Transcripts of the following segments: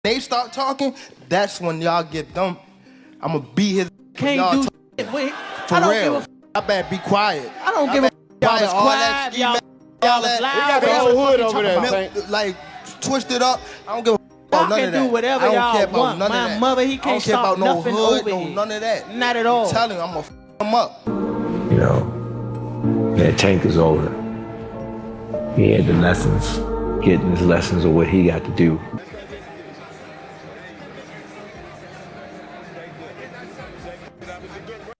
they start talking, that's when y'all get them. I'm gonna beat his. Can't do shit. For real. I better be quiet. I don't give a y'all was quiet. Y'all was loud. We got the whole hood over there, Tank. Like, twist it up. I don't give a about none of that. Do whatever y'all want. My mother, he can't stop nothing over here. None of that. Not at all. I'm telling you, I'm gonna him up. You know, that Tank is older. He had the lessons, getting his lessons of what he got to do.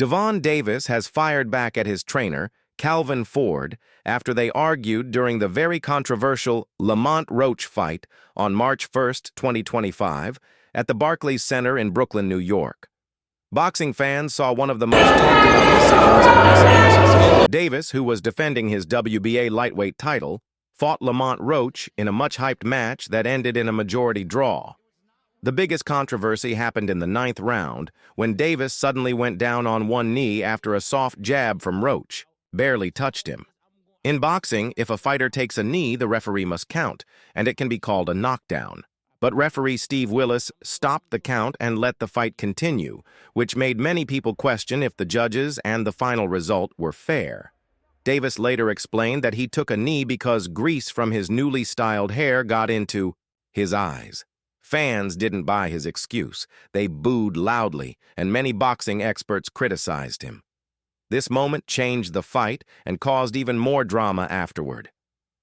GervontaDavis has fired back at his trainer, Calvin Ford, after they argued during the very controversial Lamont Roach fight on March 1, 2025, at the Barclays Center in Brooklyn, New York. Boxing fans saw one of the most talked about decisions in recent years. Davis, who was defending his WBA lightweight title, fought Lamont Roach in a much-hyped match that ended in a majority draw. The biggest controversy happened in the 9th round, when Davis suddenly went down on one knee after a soft jab from Roach, barely touched him. In boxing, if a fighter takes a knee, the referee must count, and it can be called a knockdown. But referee Steve Willis stopped the count and let the fight continue, which made many people question if the judges and the final result were fair. Davis later explained that he took a knee because grease from his newly styled hair got into his eyes. Fans didn't buy his excuse. They booed loudly, and many boxing experts criticized him. This moment changed the fight and caused even more drama afterward.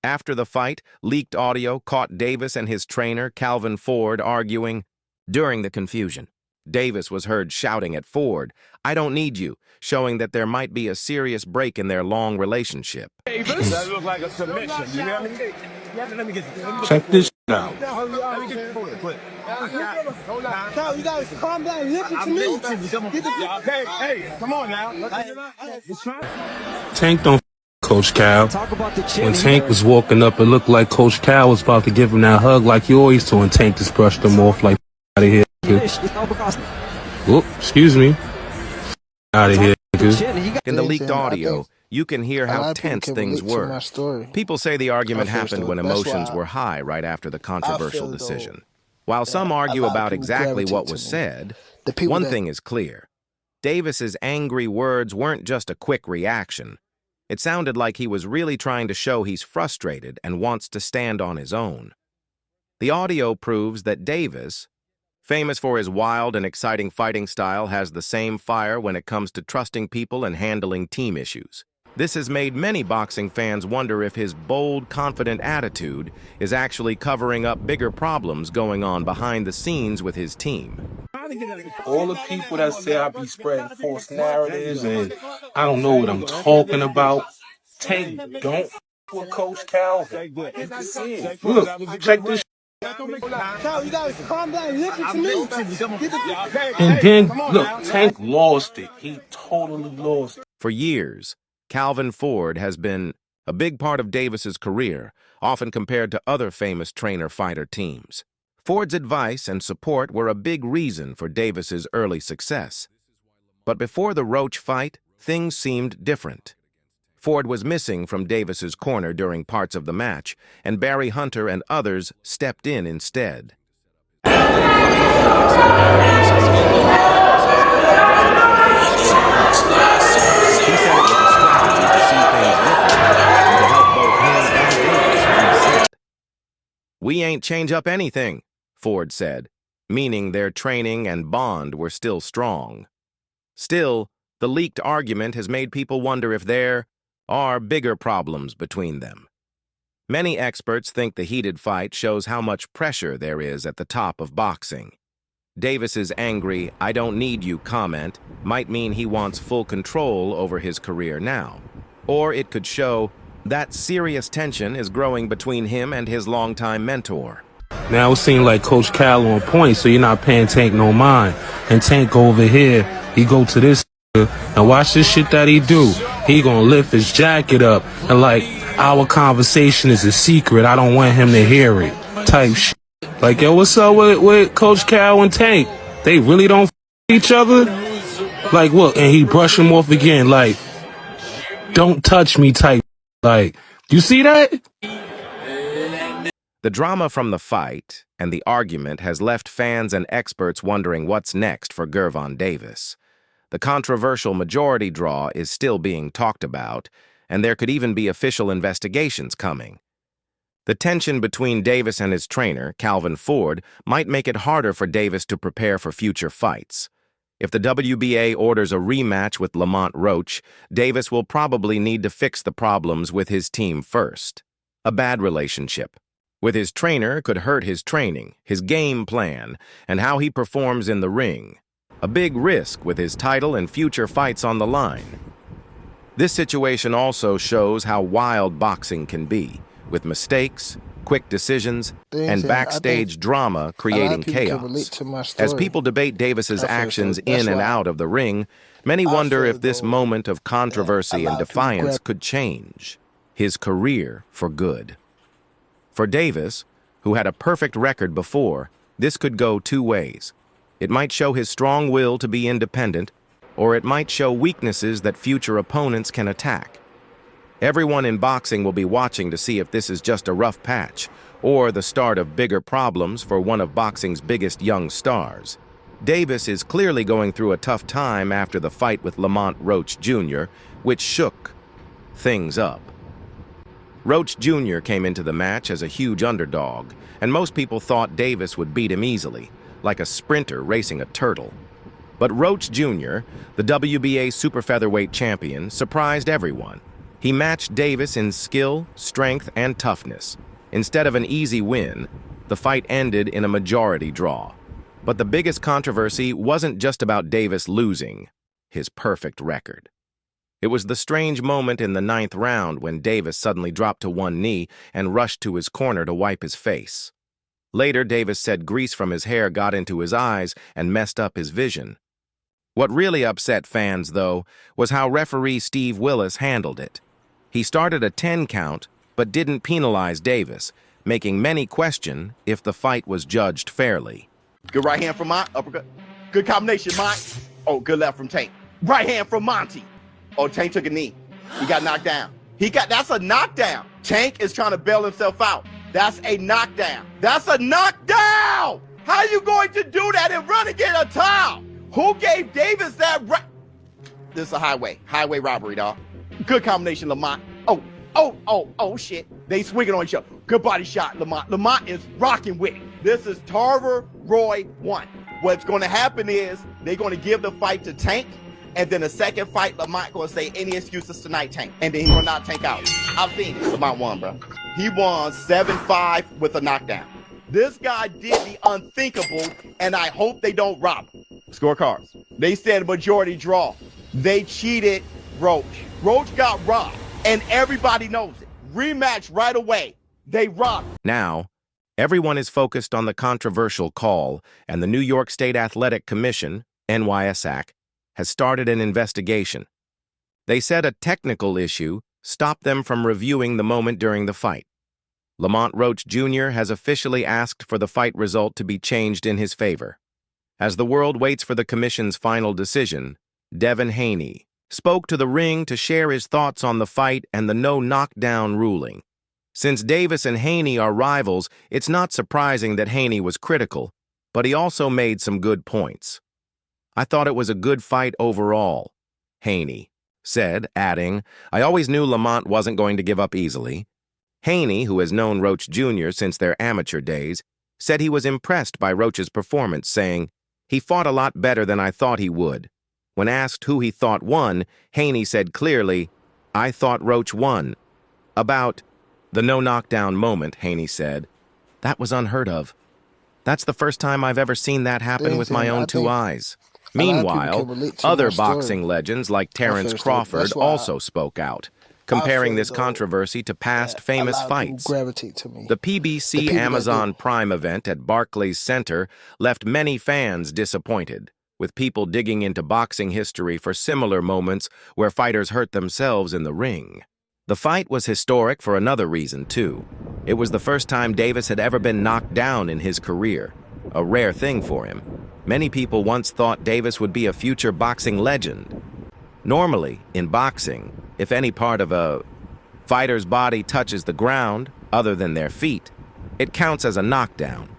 After the fight, leaked audio caught Davis and his trainer, Calvin Ford, arguing. During the confusion, Davis was heard shouting at Ford, "I don't need you," showing that there might be a serious break in their long relationship. Davis? That looked like a submission, you hear me? Let me get Check this out. Let me get it. Cal, you guys calm down. Listen to me. Okay, hey, come on now. Tank don't Coach Cal. When Tank was walking up, it looked like Coach Cal was about to give him that hug like you always do, and Tank just brushed him off like out of here. Whoop, excuse me. Out of here. In the leaked audio, you can hear how tense things were. People say the argument happened when emotions were high right after the controversial decision. While some argue about exactly what was said, one thing is clear. Davis's angry words weren't just a quick reaction. It sounded like he was really trying to show he's frustrated and wants to stand on his own. The audio proves that Davis, famous for his wild and exciting fighting style, has the same fire when it comes to trusting people and handling team issues. This has made many boxing fans wonder if his bold, confident attitude is actually covering up bigger problems going on behind the scenes with his team. All the people that say I be spreading false narratives and I don't know what I'm talking about, Tank don't with Coach Calvin. Look, check this. Cal, you guys calm down. Listen to me. And then, look, Tank lost it. He totally lost it. For years, Calvin Ford has been a big part of Davis's career, often compared to other famous trainer-fighter teams. Ford's advice and support were a big reason for Davis's early success. But before the Roach fight, things seemed different. Ford was missing from Davis's corner during parts of the match, and Barry Hunter and others stepped in instead. "We ain't change up anything," Ford said, meaning their training and bond were still strong. Still, the leaked argument has made people wonder if there are bigger problems between them. Many experts think the heated fight shows how much pressure there is at the top of boxing. Davis's angry, "I don't need you" comment might mean he wants full control over his career now. Or it could show that serious tension is growing between him and his longtime mentor. Now it seems like Coach Cal on point, so you're not paying Tank no mind. And Tank go over here, he go to this and watch this shit that he do. He gonna lift his jacket up and like, our conversation is a secret, I don't want him to hear it type shit. Like, yo, what's up with Coach Cal and Tank? They really don't each other? Like, what? And he brush him off again, like, don't touch me type. Like, you see that? The drama from the fight and the argument has left fans and experts wondering what's next for GervontaDavis. The controversial majority draw is still being talked about, and there could even be official investigations coming. The tension between Davis and his trainer, Calvin Ford, might make it harder for Davis to prepare for future fights. If the WBA orders a rematch with Lamont Roach, Davis will probably need to fix the problems with his team first. A bad relationship with his trainer could hurt his training, his game plan, and how he performs in the ring. A big risk with his title and future fights on the line. This situation also shows how wild boxing can be, with mistakes, quick decisions, and backstage drama creating chaos. As people debate Davis's actions in and out of the ring, many wonder if this moment of controversy and defiance could change his career for good. For Davis, who had a perfect record before, this could go two ways. It might show his strong will to be independent, or it might show weaknesses that future opponents can attack. Everyone in boxing will be watching to see if this is just a rough patch or the start of bigger problems for one of boxing's biggest young stars. Davis is clearly going through a tough time after the fight with Lamont Roach Jr., which shook things up. Roach Jr. came into the match as a huge underdog, and most people thought Davis would beat him easily, like a sprinter racing a turtle. But Roach Jr., the WBA super featherweight champion, surprised everyone. He matched Davis in skill, strength, and toughness. Instead of an easy win, the fight ended in a majority draw. But the biggest controversy wasn't just about Davis losing his perfect record. It was the strange moment in the 9th round when Davis suddenly dropped to one knee and rushed to his corner to wipe his face. Later, Davis said grease from his hair got into his eyes and messed up his vision. What really upset fans, though, was how referee Steve Willis handled it. He started a 10 count, but didn't penalize Davis, making many question if the fight was judged fairly. Good right hand from Mont, uppercut. Good combination, Mont. Oh, good left from Tank. Right hand from Monty. Oh, Tank took a knee. He got knocked down. That's a knockdown. Tank is trying to bail himself out. That's a knockdown. That's a knockdown! How are you going to do that and run and get a towel? Who gave Davis that right? This is a highway robbery, dog. Good combination, Lamont. Oh, shit. They swinging on each other. Good body shot, Lamont. Lamont is rocking with it. This is Tarver Roy 1. What's going to happen is they're going to give the fight to Tank, and then the second fight, Lamont going to say any excuses tonight, Tank. And then he will not Tank out. I've seen it. Lamont won, bro. He won 7-5 with a knockdown. This guy did the unthinkable, and I hope they don't rob him. Scorecards. They said majority draw. They cheated Roach. Roach got robbed, and everybody knows it. Rematch right away. They robbed. Now, everyone is focused on the controversial call, and the New York State Athletic Commission, NYSAC, has started an investigation. They said a technical issue stopped them from reviewing the moment during the fight. Lamont Roach Jr. has officially asked for the fight result to be changed in his favor. As the world waits for the commission's final decision, Devin Haney spoke to the ring to share his thoughts on the fight and the no-knockdown ruling. Since Davis and Haney are rivals, it's not surprising that Haney was critical, but he also made some good points. "I thought it was a good fight overall," Haney said, adding, "I always knew Lamont wasn't going to give up easily." Haney, who has known Roach Jr. since their amateur days, said he was impressed by Roach's performance, saying, "He fought a lot better than I thought he would." When asked who he thought won, Haney said clearly, "I thought Roach won." About the no-knockdown moment, Haney said, "That was unheard of. That's the first time I've ever seen that happen with my own two eyes." Meanwhile, other boxing legends like Terrence Crawford also spoke out, comparing this controversy to past famous fights. The PBC Amazon Prime event at Barclays Center left many fans disappointed, with people digging into boxing history for similar moments where fighters hurt themselves in the ring. The fight was historic for another reason, too. It was the first time Davis had ever been knocked down in his career, a rare thing for him. Many people once thought Davis would be a future boxing legend. Normally, in boxing, if any part of a fighter's body touches the ground, other than their feet, It counts as a knockdown.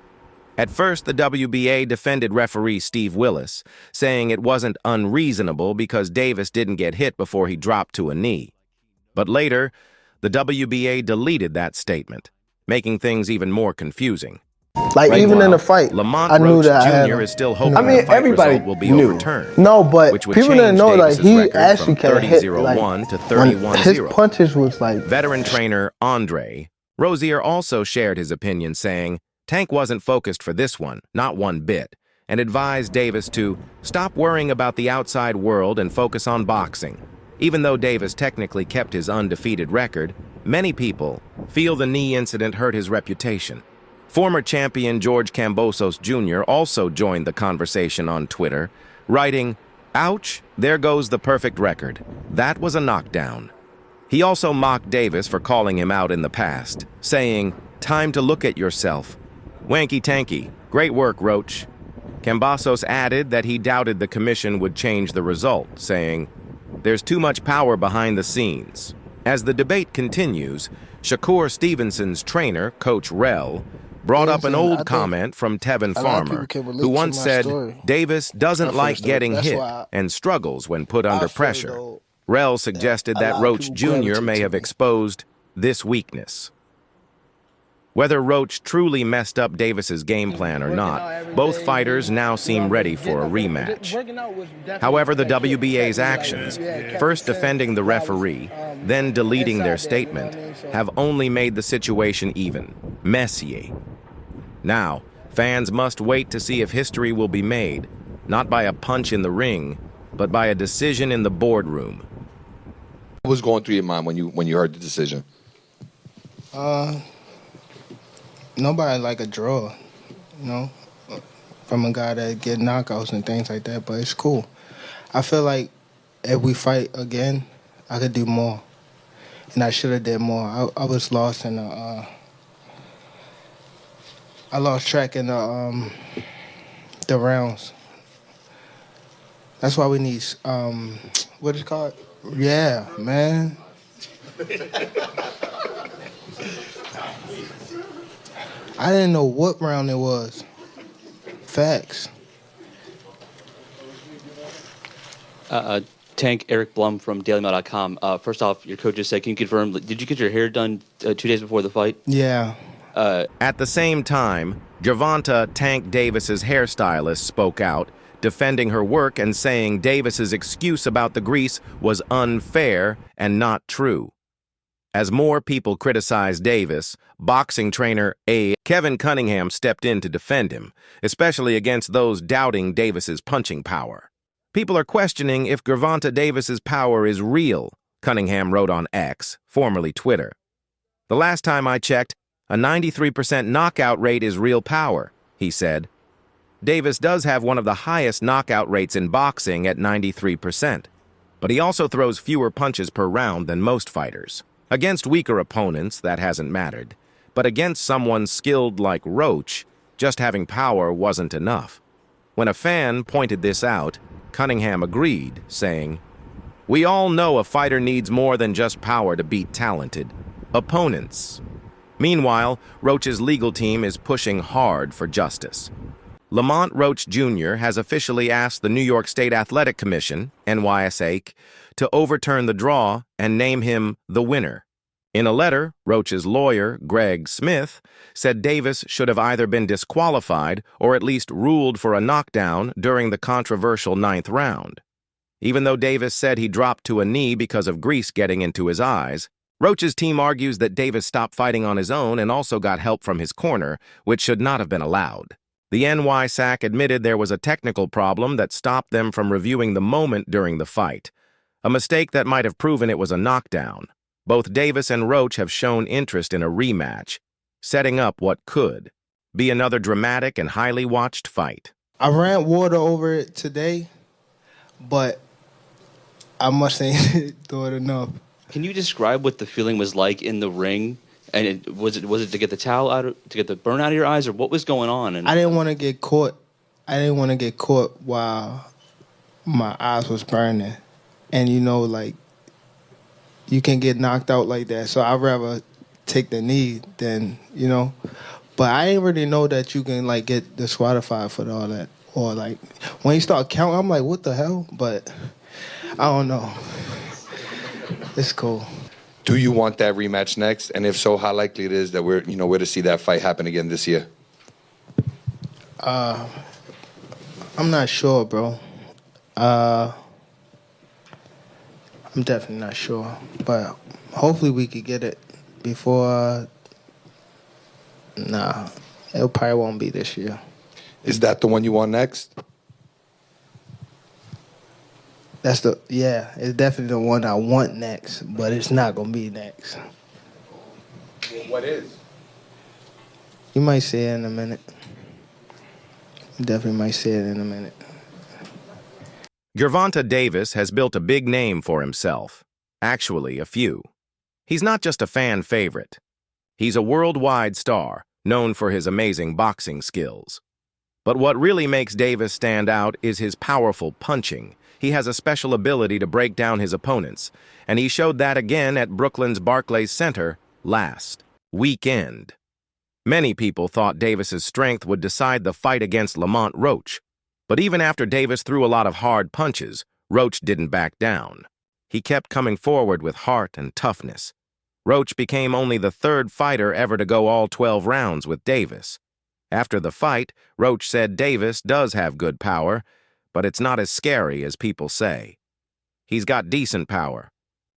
At first, the WBA defended referee Steve Willis, saying it wasn't unreasonable because Davis didn't get hit before he dropped to a knee. But later, the WBA deleted that statement, making things even more confusing. Like, even in the fight, Lamont I knew Roach that I had Jr. him. is still hoping I mean, the fight everybody result will be knew. overturned. No, but which would people change didn't know, like, Davis's he record actually from can hit, 30-0-1 to when 31-0. his punches was like... Veteran trainer Andre Rozier also shared his opinion, saying, Tank wasn't focused for this one, not one bit, and advised Davis to stop worrying about the outside world and focus on boxing. Even though Davis technically kept his undefeated record, many people feel the knee incident hurt his reputation. Former champion George Kambosos Jr. also joined the conversation on Twitter, writing, "Ouch, there goes the perfect record. That was a knockdown." He also mocked Davis for calling him out in the past, saying, "Time to look at yourself. Wanky tanky, great work, Roach." Kambosos added that he doubted the commission would change the result, saying, "There's too much power behind the scenes." As the debate continues, Shakur Stevenson's trainer, Coach Rel, brought up an old comment from Tevin Farmer, who once said, Davis doesn't like getting hit and struggles when put under pressure. Rel suggested that Roach Jr. may have exposed this weakness. Whether Roach truly messed up Davis's game plan or not, both fighters now seem ready for a rematch. However, the WBA's actions, first defending the referee, then deleting their statement, have only made the situation even messier. Now, fans must wait to see if history will be made, not by a punch in the ring, but by a decision in the boardroom. What was going through your mind when you heard the decision? Nobody like a draw, you know, from a guy that get knockouts and things like that, but it's cool. I feel like if we fight again, I could do more, and I should have did more. I was lost in the, I lost track in the rounds. That's why we need, what is it called? Yeah, man. I didn't know what round it was. Facts. Tank, Eric Blum from DailyMail.com. First off, your coach just said, can you confirm, did you get your hair done 2 days before the fight? Yeah. At the same time, Gervonta Tank Davis's hairstylist spoke out, defending her work and saying Davis's excuse about the grease was unfair and not true. As more people criticized Davis, boxing trainer Kevin Cunningham stepped in to defend him, especially against those doubting Davis's punching power. People are questioning if GervontaDavis's power is real, Cunningham wrote on X, formerly Twitter. The last time I checked, a 93% knockout rate is real power, he said. Davis does have one of the highest knockout rates in boxing at 93%, but he also throws fewer punches per round than most fighters. Against weaker opponents, that hasn't mattered. But against someone skilled like Roach, just having power wasn't enough. When a fan pointed this out, Cunningham agreed, saying, "We all know a fighter needs more than just power to beat talented opponents." Meanwhile, Roach's legal team is pushing hard for justice. Lamont Roach Jr. has officially asked the New York State Athletic Commission, NYSA, to overturn the draw and name him the winner. In a letter, Roach's lawyer, Greg Smith, said Davis should have either been disqualified or at least ruled for a knockdown during the controversial 9th round. Even though Davis said he dropped to a knee because of grease getting into his eyes, Roach's team argues that Davis stopped fighting on his own and also got help from his corner, which should not have been allowed. The NYSAC admitted there was a technical problem that stopped them from reviewing the moment during the fight, a mistake that might have proven it was a knockdown. Both Davis and Roach have shown interest in a rematch, setting up what could be another dramatic and highly watched fight. I ran water over it today, but I mustn't do it enough. Can you describe what the feeling was like in the ring? And was it to get the towel out, to get the burn out of your eyes, or what was going on? And I didn't want to get caught. I didn't want to get caught while my eyes was burning, and you know, like, you can get knocked out like that. So I'd rather take the knee, then, you know. But I ain't really know that you can, like, get disqualified for all that. Or, like, when you start counting, I'm like, what the hell? But I don't know. It's cool. Do you want that rematch next? And if so, how likely it is that we're to see that fight happen again this year? I'm not sure, bro. I'm definitely not sure. But hopefully we could get it before... Nah, it probably won't be this year. Is that the one you want next? It's definitely the one I want next, but it's not gonna be next. Well, what is? You might see it in a minute. You definitely might see it in a minute. GervontaDavis has built a big name for himself. Actually, a few. He's not just a fan favorite. He's a worldwide star, known for his amazing boxing skills. But what really makes Davis stand out is his powerful punching. He has a special ability to break down his opponents, and he showed that again at Brooklyn's Barclays Center last weekend. Many people thought Davis's strength would decide the fight against Lamont Roach, but even after Davis threw a lot of hard punches, Roach didn't back down. He kept coming forward with heart and toughness. Roach became only the third fighter ever to go all 12 rounds with Davis. After the fight, Roach said Davis does have good power, but it's not as scary as people say. He's got decent power.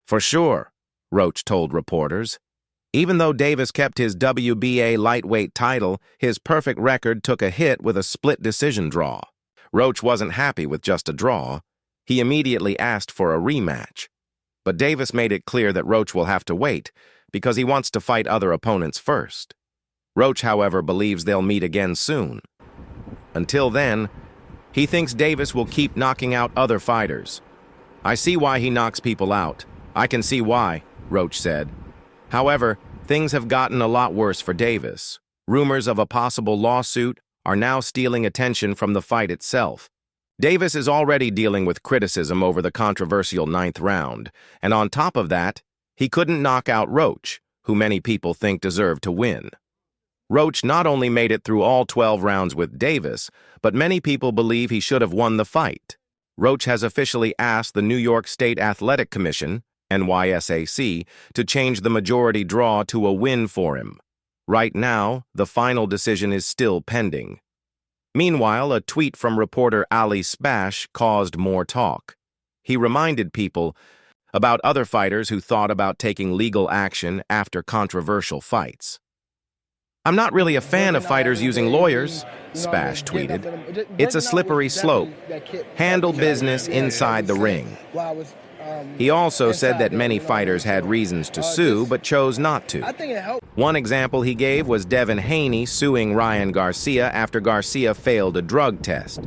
For sure, Roach told reporters. Even though Davis kept his WBA lightweight title, his perfect record took a hit with a split decision draw. Roach wasn't happy with just a draw. He immediately asked for a rematch. But Davis made it clear that Roach will have to wait because he wants to fight other opponents first. Roach, however, believes they'll meet again soon. Until then, he thinks Davis will keep knocking out other fighters. I see why he knocks people out. I can see why, Roach said. However, things have gotten a lot worse for Davis. Rumors of a possible lawsuit are now stealing attention from the fight itself. Davis is already dealing with criticism over the controversial 9th round, and on top of that, he couldn't knock out Roach, who many people think deserved to win. Roach not only made it through all 12 rounds with Davis, but many people believe he should have won the fight. Roach has officially asked the New York State Athletic Commission, NYSAC, to change the majority draw to a win for him. Right now, the final decision is still pending. Meanwhile, a tweet from reporter Ali Spash caused more talk. He reminded people about other fighters who thought about taking legal action after controversial fights. "I'm not really a fan of fighters using lawyers," Spash tweeted. "It's a slippery slope. Handle business inside the ring." He also said that many fighters had reasons to sue but chose not to. One example he gave was Devin Haney suing Ryan Garcia after Garcia failed a drug test.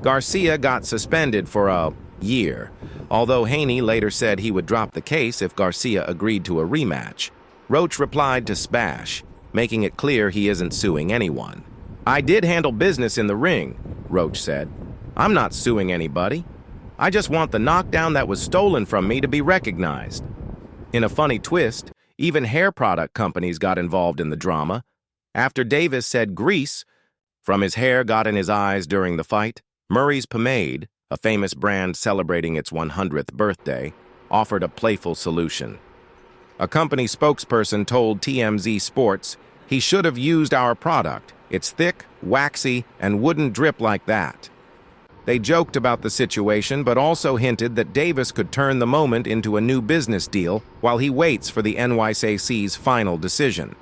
Garcia got suspended for a year, although Haney later said he would drop the case if Garcia agreed to a rematch. Roach replied to Spash, making it clear he isn't suing anyone. "I did handle business in the ring," Roach said. "I'm not suing anybody. I just want the knockdown that was stolen from me to be recognized." In a funny twist, even hair product companies got involved in the drama. After Davis said grease from his hair got in his eyes during the fight, Murray's Pomade, a famous brand celebrating its 100th birthday, offered a playful solution. A company spokesperson told TMZ Sports he should have used our product. It's thick, waxy, and wouldn't drip like that. They joked about the situation, but also hinted that Davis could turn the moment into a new business deal while he waits for the NYSAC's final decision.